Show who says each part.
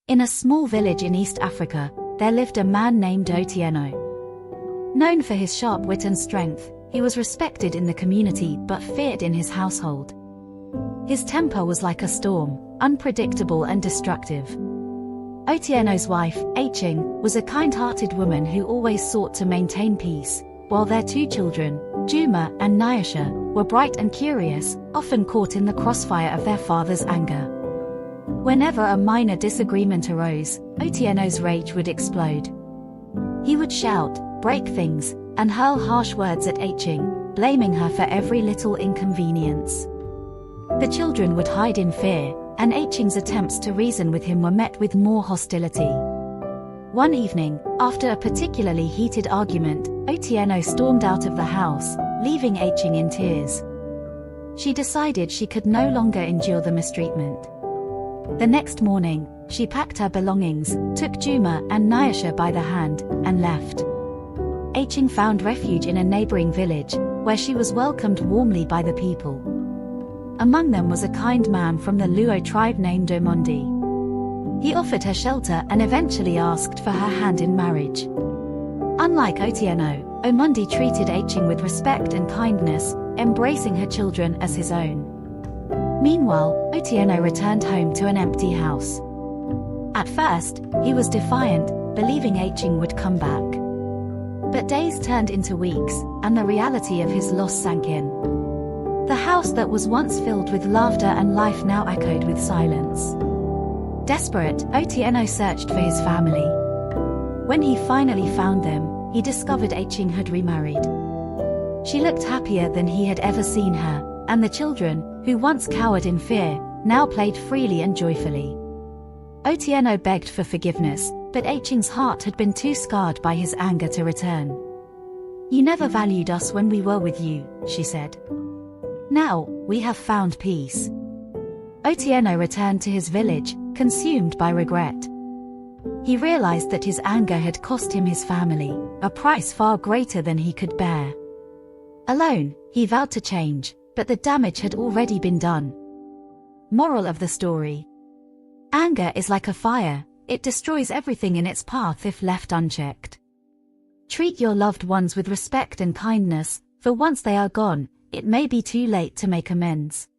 Speaker 1: In a small village in East Africa, there lived a man named Otieno. Known for his sharp wit and strength, he was respected in the community but feared in his household. His temper was like a storm, unpredictable and destructive. Otieno's wife, Aching, was a kind-hearted woman who always sought to maintain peace, while their two children, Juma and Nyasha, were bright and curious, often caught in the crossfire of their father's anger. Whenever a minor disagreement arose, Otieno's rage would explode. He would shout, break things, and hurl harsh words at Aching, blaming her for every little inconvenience. The children would hide in fear, and Aching's attempts to reason with him were met with more hostility. One evening, after a particularly heated argument, Otieno stormed out of the house, leaving Aching in tears. She decided she could no longer endure the mistreatment. The next morning, she packed her belongings, took Juma and Nyasha by the hand, and left. Aching found refuge in a neighboring village, where she was welcomed warmly by the people. Among them was a kind man from the Luo tribe named Omondi. He offered her shelter and eventually asked for her hand in marriage. Unlike Otieno, Omondi treated Aching with respect and kindness, embracing her children as his own. Meanwhile, Otieno returned home to an empty house. At first, he was defiant, believing Aching would come back. But days turned into weeks, and the reality of his loss sank in. The house that was once filled with laughter and life now echoed with silence. Desperate, Otieno searched for his family. When he finally found them, he discovered Aching had remarried. She looked happier than he had ever seen her, and the children, who once cowered in fear, now played freely and joyfully. Otieno begged for forgiveness, but Aching's heart had been too scarred by his anger to return. "You never valued us when we were with you," she said. "Now, we have found peace." Otieno returned to his village, consumed by regret. He realized that his anger had cost him his family, a price far greater than he could bear. Alone, he vowed to change, but the damage had already been done. Moral of the story: anger is like a fire, it destroys everything in its path if left unchecked. Treat your loved ones with respect and kindness, for once they are gone, it may be too late to make amends.